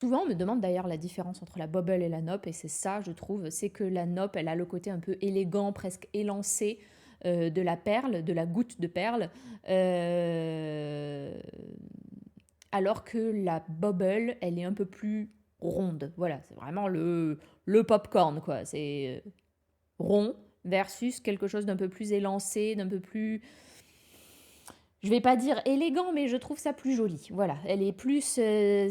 Souvent, on me demande d'ailleurs la différence entre la bubble et la nope, et c'est ça, je trouve, c'est que la nope, elle a le côté un peu élégant, presque élancé de la perle, de la goutte de perle, euh, alors que la bubble, elle est un peu plus ronde. Voilà, c'est vraiment le popcorn, quoi. C'est rond versus quelque chose d'un peu plus élancé, d'un peu plus, je vais pas dire élégant, mais je trouve ça plus joli. Voilà, elle est plus, c'est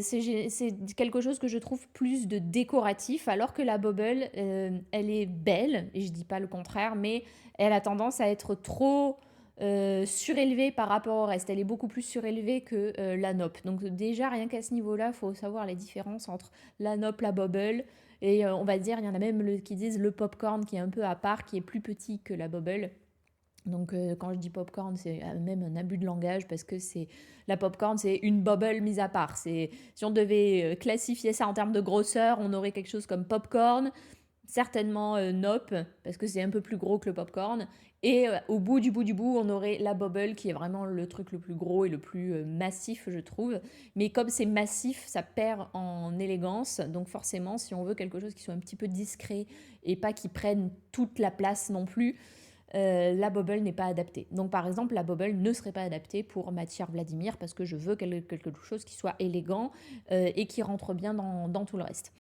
quelque chose que je trouve plus de décoratif, alors que la bubble, elle est belle, et je dis pas le contraire, mais elle a tendance à être trop surélevée par rapport au reste. Elle est beaucoup plus surélevée que la nope. Donc déjà, rien qu'à ce niveau-là, il faut savoir les différences entre la nope, la bubble. Et on va dire, il y en a même qui disent le popcorn qui est un peu à part, qui est plus petit que la bubble. Donc quand je dis popcorn, c'est même un abus de langage parce que c'est la popcorn, c'est une bubble mise à part. C'est si on devait classifier ça en termes de grosseur, on aurait quelque chose comme popcorn, certainement nope parce que c'est un peu plus gros que le popcorn. Et au bout du bout, on aurait la bubble qui est vraiment le truc le plus gros et le plus massif, je trouve. Mais comme c'est massif, ça perd en élégance. Donc forcément, si on veut quelque chose qui soit un petit peu discret et pas qui prenne toute la place non plus, la bubble n'est pas adaptée. Donc par exemple, la bubble ne serait pas adaptée pour ma chère Vladimir parce que je veux quelque chose qui soit élégant et qui rentre bien dans tout le reste.